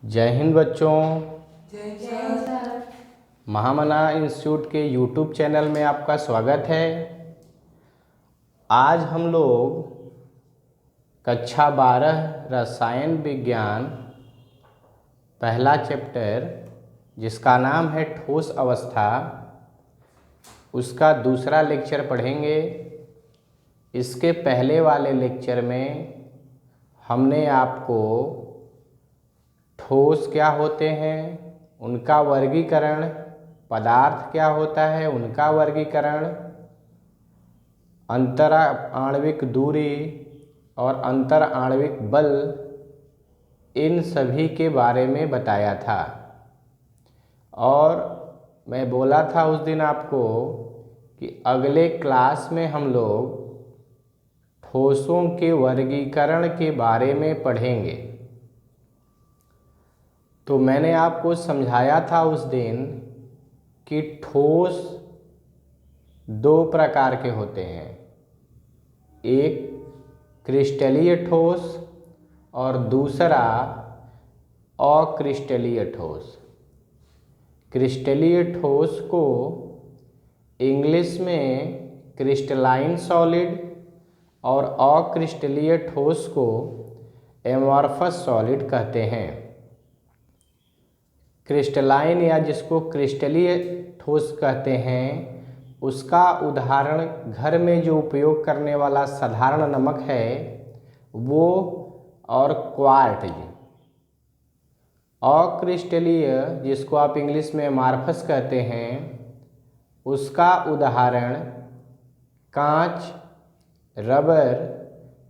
जय हिंद बच्चों। जय सर। महामना इंस्टीट्यूट के यूट्यूब चैनल में आपका स्वागत है। आज हम लोग कक्षा 12 रसायन विज्ञान पहला चैप्टर जिसका नाम है ठोस अवस्था, उसका दूसरा लेक्चर पढ़ेंगे। इसके पहले वाले लेक्चर में हमने आपको ठोस क्या होते हैं, उनका वर्गीकरण, पदार्थ क्या होता है उनका वर्गीकरण, अंतर आणविक दूरी और अंतर आणविक बल, इन सभी के बारे में बताया था। और मैं बोला था उस दिन आपको कि अगले क्लास में हम लोग ठोसों के वर्गीकरण के बारे में पढ़ेंगे। तो मैंने आपको समझाया था उस दिन कि ठोस दो प्रकार के होते हैं, एक क्रिस्टलीय ठोस और दूसरा अक्रिस्टलीय ठोस। क्रिस्टलीय ठोस को इंग्लिश में क्रिस्टलाइन सॉलिड और अक्रिस्टलीय ठोस को एमॉर्फस सॉलिड कहते हैं। क्रिस्टलाइन या जिसको क्रिस्टलीय ठोस कहते हैं, उसका उदाहरण घर में जो उपयोग करने वाला साधारण नमक है वो और क्वार्ट्ज। अक्रिस्टलीय जिसको आप इंग्लिश में एमॉर्फस कहते हैं, उसका उदाहरण कांच, रबर,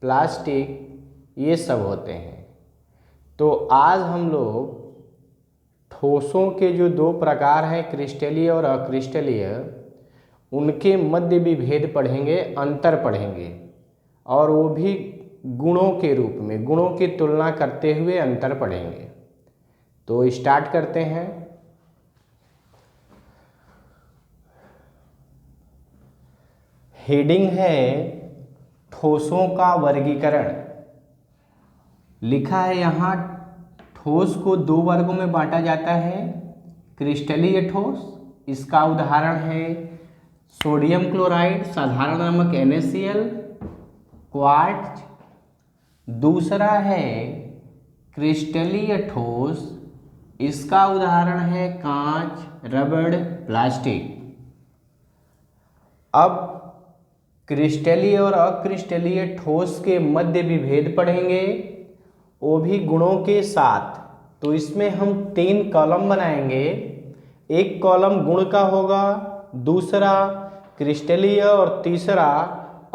प्लास्टिक ये सब होते हैं। तो आज हम लोग ठोसों के जो दो प्रकार हैं क्रिस्टलीय और अक्रिस्टलीय, उनके मध्य विभेद पढ़ेंगे, अंतर पढ़ेंगे, और वो भी गुणों के रूप में, गुणों की तुलना करते हुए अंतर पढ़ेंगे। तो स्टार्ट करते हैं। हेडिंग है ठोसों का वर्गीकरण। लिखा है यहाँ ठोस को दो वर्गों में बांटा जाता है। क्रिस्टलीय ठोस, इसका उदाहरण है सोडियम क्लोराइड, साधारण नमक NaCl, क्वार्ट्ज। दूसरा है क्रिस्टलीय ठोस, इसका उदाहरण है कांच, रबड़, प्लास्टिक। अब क्रिस्टलीय और अक्रिस्टलीय ठोस के मध्य विभेद पढ़ेंगे, वो भी गुणों के साथ। तो इसमें हम 3 कॉलम बनाएंगे। एक कॉलम गुण का होगा, दूसरा क्रिस्टलीय और तीसरा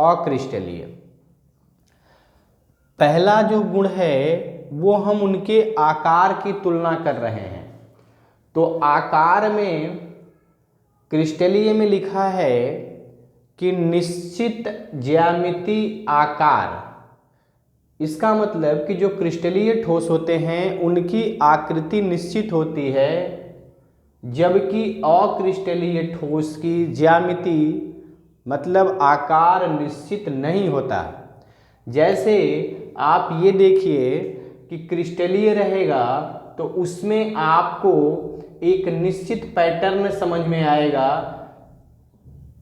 अक्रिस्टलीय। पहला जो गुण है वो हम उनके आकार की तुलना कर रहे हैं। तो आकार में क्रिस्टलीय में लिखा है कि निश्चित ज्यामिति आकार। इसका मतलब कि जो क्रिस्टलीय ठोस होते हैं उनकी आकृति निश्चित होती है, जबकि अक्रिस्टलीय ठोस की ज्यामिति मतलब आकार निश्चित नहीं होता। जैसे आप ये देखिए कि क्रिस्टलीय रहेगा तो उसमें आपको एक निश्चित पैटर्न समझ में आएगा,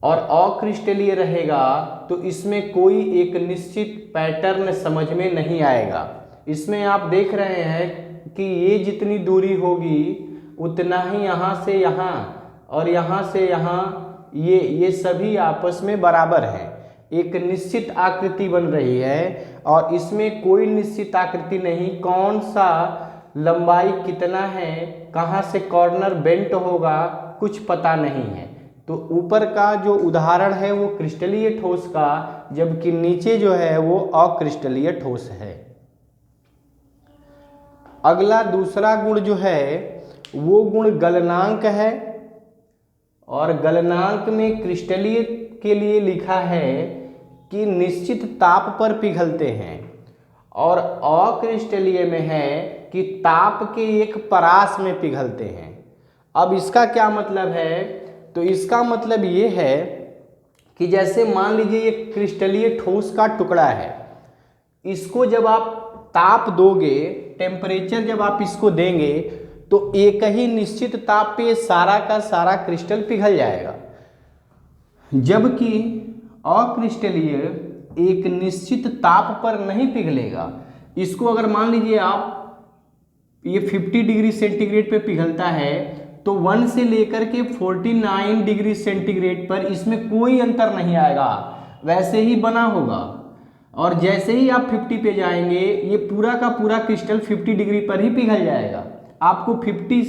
और अक्रिस्टलीय रहेगा तो इसमें कोई एक निश्चित पैटर्न समझ में नहीं आएगा। इसमें आप देख रहे हैं कि ये जितनी दूरी होगी उतना ही यहाँ से यहाँ और यहाँ से यहाँ, ये सभी आपस में बराबर हैं। एक निश्चित आकृति बन रही है और इसमें कोई निश्चित आकृति नहीं, कौन सा लंबाई कितना है, कहाँ से कॉर्नर बेंट होगा, कुछ पता नहीं है। तो ऊपर का जो उदाहरण है वो क्रिस्टलीय ठोस का, जबकि नीचे जो है वो अक्रिस्टलीय ठोस है। अगला दूसरा गुण जो है वो गुण गलनांक है, और गलनांक में क्रिस्टलीय के लिए लिखा है कि निश्चित ताप पर पिघलते हैं, और अक्रिस्टलीय में है कि ताप के एक परास में पिघलते हैं। अब इसका क्या मतलब है? तो इसका मतलब ये है कि जैसे मान लीजिए ये क्रिस्टलीय ठोस का टुकड़ा है, इसको जब आप ताप दोगे टेम्परेचर जब आप इसको देंगे तो एक ही निश्चित ताप पे सारा का सारा क्रिस्टल पिघल जाएगा, जबकि अक्रिस्टलीय एक निश्चित ताप पर नहीं पिघलेगा। इसको अगर मान लीजिए आप ये 50 डिग्री सेंटीग्रेड पे पिघलता है तो 1 से लेकर के 49 डिग्री सेंटीग्रेड पर इसमें कोई अंतर नहीं आएगा, वैसे ही बना होगा। और जैसे ही आप 50 पे जाएंगे ये पूरा का पूरा क्रिस्टल 50 डिग्री पर ही पिघल जाएगा। आपको 50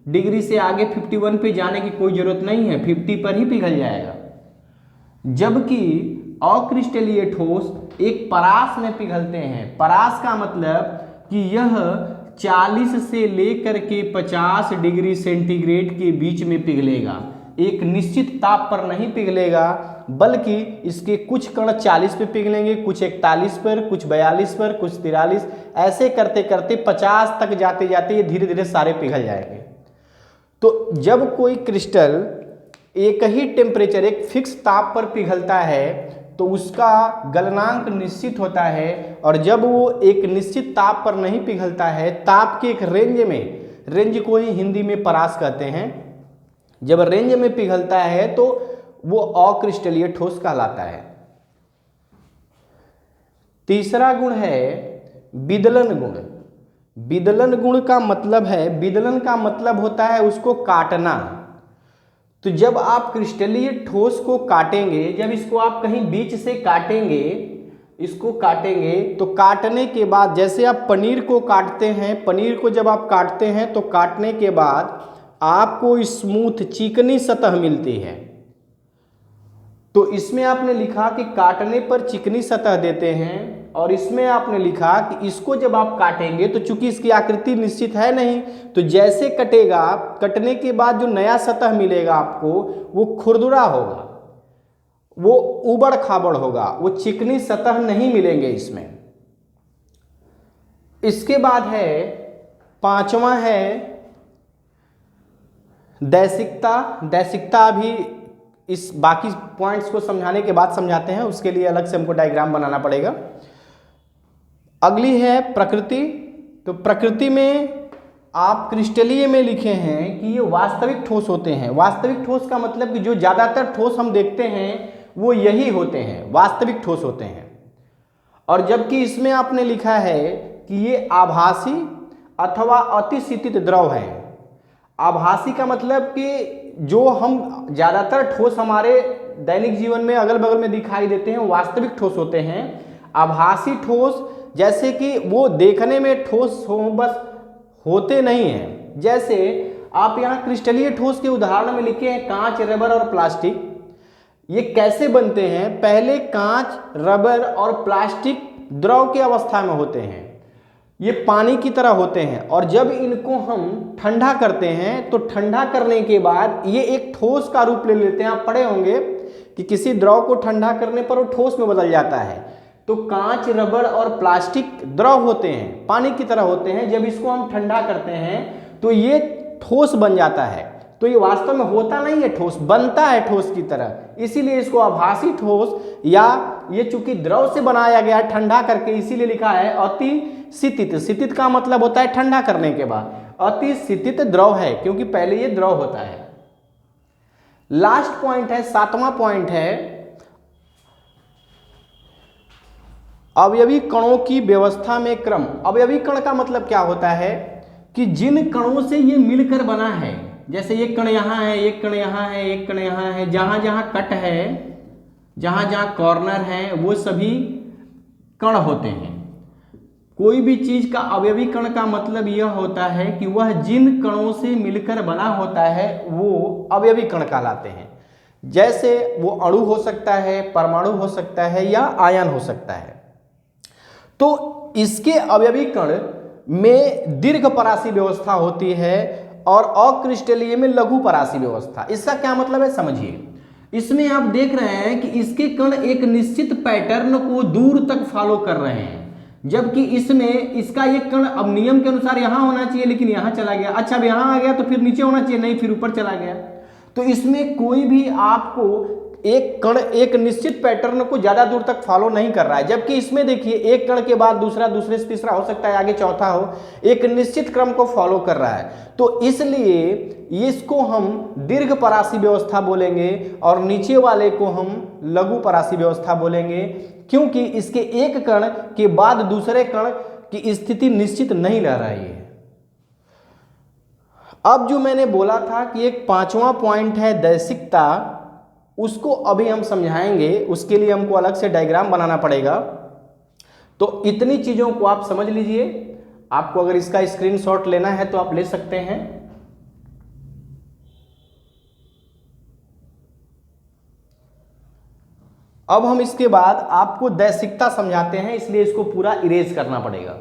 डिग्री से आगे 51 पे जाने की कोई ज़रूरत नहीं है, 50 पर ही पिघल जाएगा। जबकि अक्रिस्टलीय ठोस एक परास में पिघलते हैं। परास का मतलब कि यह 40 से लेकर के 50 डिग्री सेंटीग्रेड के बीच में पिघलेगा, एक निश्चित ताप पर नहीं पिघलेगा, बल्कि इसके कुछ कण 40 पे पिघलेंगे, कुछ 41 पर, कुछ 42 पर, कुछ 43, ऐसे करते करते 50 तक जाते जाते ये धीरे धीरे सारे पिघल जाएंगे। तो जब कोई क्रिस्टल एक ही टेम्परेचर, एक फिक्स ताप पर पिघलता है तो उसका गलनांक निश्चित होता है, और जब वो एक निश्चित ताप पर नहीं पिघलता है, ताप के एक रेंज में, रेंज को ही हिंदी में परास कहते हैं, जब रेंज में पिघलता है तो वो अक्रिस्टलीय ठोस कहलाता है। तीसरा गुण है विदलन गुण। विदलन गुण का मतलब है, विदलन का मतलब होता है उसको काटना। तो जब आप क्रिस्टलीय ठोस को काटेंगे, जब इसको आप कहीं बीच से काटेंगे, इसको काटेंगे तो काटने के बाद जैसे आप पनीर को काटते हैं, पनीर को जब आप काटते हैं तो काटने के बाद आपको स्मूथ चिकनी सतह मिलती है। तो इसमें आपने लिखा कि काटने पर चिकनी सतह देते हैं, और इसमें आपने लिखा कि इसको जब आप काटेंगे तो चूंकि इसकी आकृति निश्चित है नहीं, तो जैसे कटेगा, कटने के बाद जो नया सतह मिलेगा आपको वो खुरदुरा होगा, वो उबड़ खाबड़ होगा, वो चिकनी सतह नहीं मिलेंगे इसमें। इसके बाद है पांचवा है दैसिकता। दैसिकता अभी इस बाकी पॉइंट्स को समझाने के बाद समझाते हैं, उसके लिए अलग से हमको डायग्राम बनाना पड़ेगा। अगली है प्रकृति। तो प्रकृति में आप क्रिस्टलीय में लिखे हैं कि ये वास्तविक ठोस होते हैं। वास्तविक ठोस का मतलब कि जो ज़्यादातर ठोस हम देखते हैं वो यही होते हैं, वास्तविक ठोस होते हैं। और जबकि इसमें आपने लिखा है कि ये आभासी अथवा अतिशीतित द्रव है। आभासी का मतलब कि जो हम ज़्यादातर ठोस हमारे दैनिक जीवन में अगल बगल में दिखाई देते हैं वास्तविक ठोस होते हैं। आभासी ठोस जैसे कि वो देखने में ठोस हो, बस होते नहीं हैं। जैसे आप यहाँ क्रिस्टलीय ठोस के उदाहरण में लिखे हैं कांच, रबर और प्लास्टिक। ये कैसे बनते हैं? पहले कांच, रबर और प्लास्टिक द्रव की अवस्था में होते हैं, ये पानी की तरह होते हैं, और जब इनको हम ठंडा करते हैं तो ठंडा करने के बाद ये एक ठोस का रूप ले लेते हैं। आप पढ़े होंगे कि किसी द्रव को ठंडा करने पर वो ठोस में बदल जाता है। तो कांच, रबर और प्लास्टिक द्रव होते हैं, पानी की तरह होते हैं। जब इसको हम ठंडा करते हैं तो ये ठोस बन जाता है। तो ये वास्तव में होता नहीं है ठोस, बनता है ठोस की तरह, इसीलिए इसको आभासी ठोस, या ये चूंकि द्रव से बनाया गया ठंडा करके, इसीलिए लिखा है अतिशीतित। शीतित का मतलब होता है ठंडा करने के बाद, अतिशीतित द्रव है क्योंकि पहले ये द्रव होता है। लास्ट पॉइंट है, सातवां पॉइंट है अवयवी कणों की व्यवस्था में क्रम। अवयवी कण का मतलब क्या होता है कि जिन कणों से ये मिलकर बना है, जैसे एक कण यहाँ है, एक कण यहाँ है, एक कण यहाँ है, जहाँ जहाँ कट है, जहाँ जहाँ कॉर्नर है, वो सभी कण होते हैं। कोई भी चीज का अवयवी कण का मतलब यह होता है कि वह जिन कणों से मिलकर बना होता है वो अवयवी कण कहलाते हैं। जैसे वो अणु हो सकता है, परमाणु हो सकता है, या आयन हो सकता है। तो इसके अवयवी कण में दीर्घ परासी व्यवस्था होती है और अक्रिस्टलीय में लघु परासी व्यवस्था। इसका क्या मतलब है समझिए। इसमें आप देख रहे हैं कि इसके कण एक निश्चित पैटर्न को दूर तक फॉलो कर रहे हैं, जबकि इसमें इसका एक कण अब नियम के अनुसार यहाँ होना चाहिए लेकिन यहाँ चला गया, अच्छा अब यहाँ आ गया तो फिर नीचे होना चाहिए, नहीं फिर ऊपर चला गया। तो इसमें कोई भी आपको एक कण एक निश्चित पैटर्न को ज्यादा दूर तक फॉलो नहीं कर रहा है, जबकि इसमें देखिए एक कण के बाद दूसरा, दूसरे से तीसरा, हो सकता है आगे चौथा हो, एक निश्चित क्रम को फॉलो कर रहा है। तो इसलिए इसको हम दीर्घ परासी व्यवस्था बोलेंगे और नीचे वाले को हम लघु परासी व्यवस्था बोलेंगे, क्योंकि इसके एक कण के बाद दूसरे कण की स्थिति निश्चित नहीं रह रही है। अब जो मैंने बोला था कि एक पांचवा पॉइंट है दैशिकता, उसको अभी हम समझाएंगे, उसके लिए हमको अलग से डायग्राम बनाना पड़ेगा। तो इतनी चीजों को आप समझ लीजिए। आपको अगर इसका स्क्रीनशॉट लेना है तो आप ले सकते हैं। अब हम इसके बाद आपको दैशिकता समझाते हैं, इसलिए इसको पूरा इरेज करना पड़ेगा।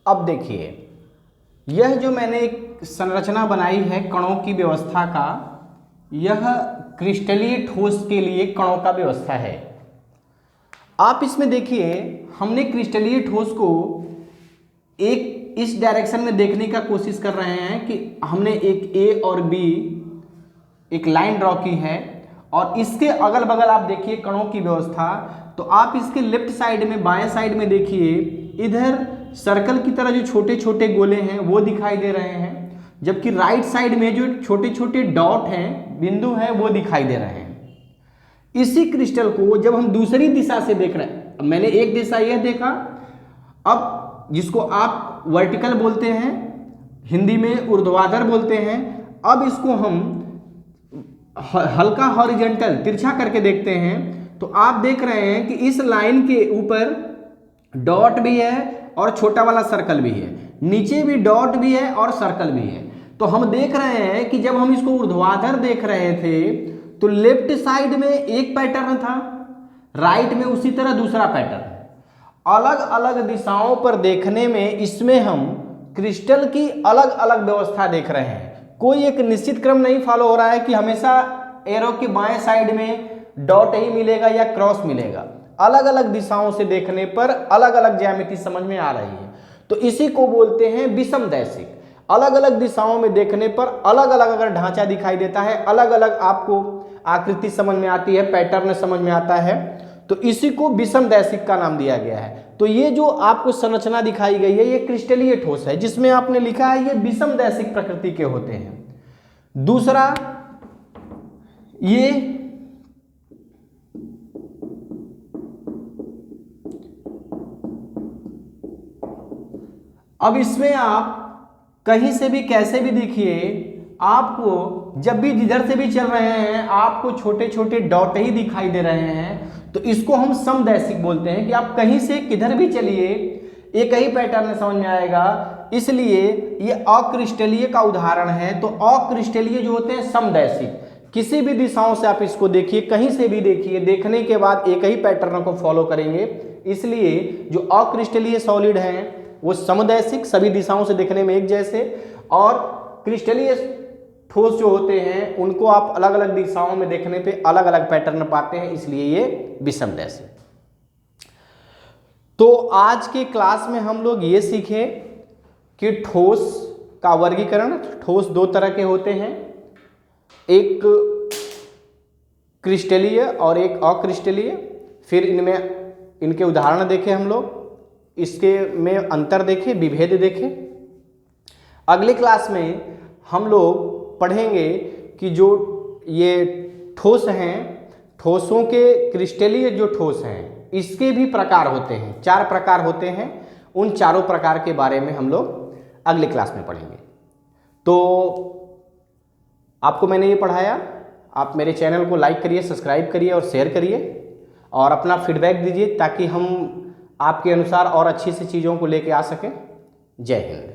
अब देखिए, यह जो मैंने एक संरचना बनाई है कणों की व्यवस्था का, यह क्रिस्टलीय ठोस के लिए कणों का व्यवस्था है। आप इसमें देखिए, हमने क्रिस्टलीय ठोस को एक इस डायरेक्शन में देखने का कोशिश कर रहे हैं कि हमने एक ए और बी एक लाइन ड्रॉ की है और इसके अगल बगल आप देखिए कणों की व्यवस्था। तो आप इसके लेफ्ट साइड में, बाएं साइड में देखिए, इधर सर्कल की तरह जो छोटे छोटे गोले हैं वो दिखाई दे रहे हैं, जबकि राइट साइड में जो छोटे छोटे डॉट हैं, बिंदु हैं, वो दिखाई दे रहे हैं। इसी क्रिस्टल को जब हम दूसरी दिशा से देख रहे हैं, मैंने एक दिशा यह देखा, अब जिसको आप वर्टिकल बोलते हैं, हिंदी में ऊर्ध्वाधर बोलते हैं, अब इसको हम हल्का हॉरिजॉन्टल तिरछा करके देखते हैं। तो आप देख रहे हैं कि इस लाइन के ऊपर डॉट भी है और छोटा वाला सर्कल भी है, नीचे भी डॉट भी है और सर्कल भी है। तो हम देख रहे हैं कि जब हम इसको ऊर्ध्वाधर देख रहे थे तो लेफ्ट साइड में एक पैटर्न था, राइट में उसी तरह दूसरा पैटर्न। अलग अलग दिशाओं पर देखने में इसमें हम क्रिस्टल की अलग अलग व्यवस्था देख रहे हैं। कोई एक निश्चित क्रम नहीं फॉलो हो रहा है कि हमेशा एरो के बाएं साइड में डॉट ही मिलेगा या क्रॉस मिलेगा। अलग अलग दिशाओं से देखने पर अलग अलग ज्यामिति समझ में आ रही है, तो इसी को बोलते हैं विषम दैशिक। अलग अलग दिशाओं में देखने पर अलग अलग अगर ढांचा दिखाई देता है, अलग अलग आपको आकृति समझ में आती है, पैटर्न समझ में आता है, तो इसी को विषम दैशिक का नाम दिया गया है। तो ये जो आपको संरचना दिखाई गई है, ये क्रिस्टलीय ठोस है, जिसमें आपने लिखा है ये विषम दैशिक प्रकृति के होते हैं। दूसरा, ये अब इसमें आप कहीं से भी कैसे भी देखिए, आपको जब भी जिधर से भी चल रहे हैं आपको छोटे छोटे डॉट ही दिखाई दे रहे हैं, तो इसको हम समदैशिक बोलते हैं कि आप कहीं से किधर भी चलिए एक ही पैटर्न समझ में आएगा। इसलिए ये अक्रिस्टलीय का उदाहरण है। तो अक्रिस्टलीय जो होते हैं समदैशिक, किसी भी दिशाओं से आप इसको देखिए, कहीं से भी देखिए, देखने के बाद एक ही पैटर्न को फॉलो करेंगे। इसलिए जो अक्रिस्टलीय सॉलिड हैं वो समदैशिक, सभी दिशाओं से देखने में एक जैसे, और क्रिस्टलीय ठोस जो होते हैं उनको आप अलग अलग दिशाओं में देखने पे अलग अलग पैटर्न पाते हैं, इसलिए ये विषमदैशिक। तो आज के क्लास में हम लोग ये सीखे कि ठोस का वर्गीकरण। ठोस दो तरह के होते हैं, एक क्रिस्टलीय और एक अक्रिस्टलीय। फिर इनमें इनके उदाहरण देखे हम लोग, इसके में अंतर देखे, विभेद देखे। अगले क्लास में हम लोग पढ़ेंगे कि जो ये ठोस हैं, ठोसों के क्रिस्टलीय जो ठोस हैं इसके भी प्रकार होते हैं, 4 प्रकार होते हैं। उन चारों प्रकार के बारे में हम लोग अगले क्लास में पढ़ेंगे। तो आपको मैंने ये पढ़ाया, आप मेरे चैनल को लाइक करिए, सब्सक्राइब करिए और शेयर करिए, और अपना फीडबैक दीजिए ताकि हम आपके अनुसार और अच्छी सी चीज़ों को लेके आ सकें। जय हिंद।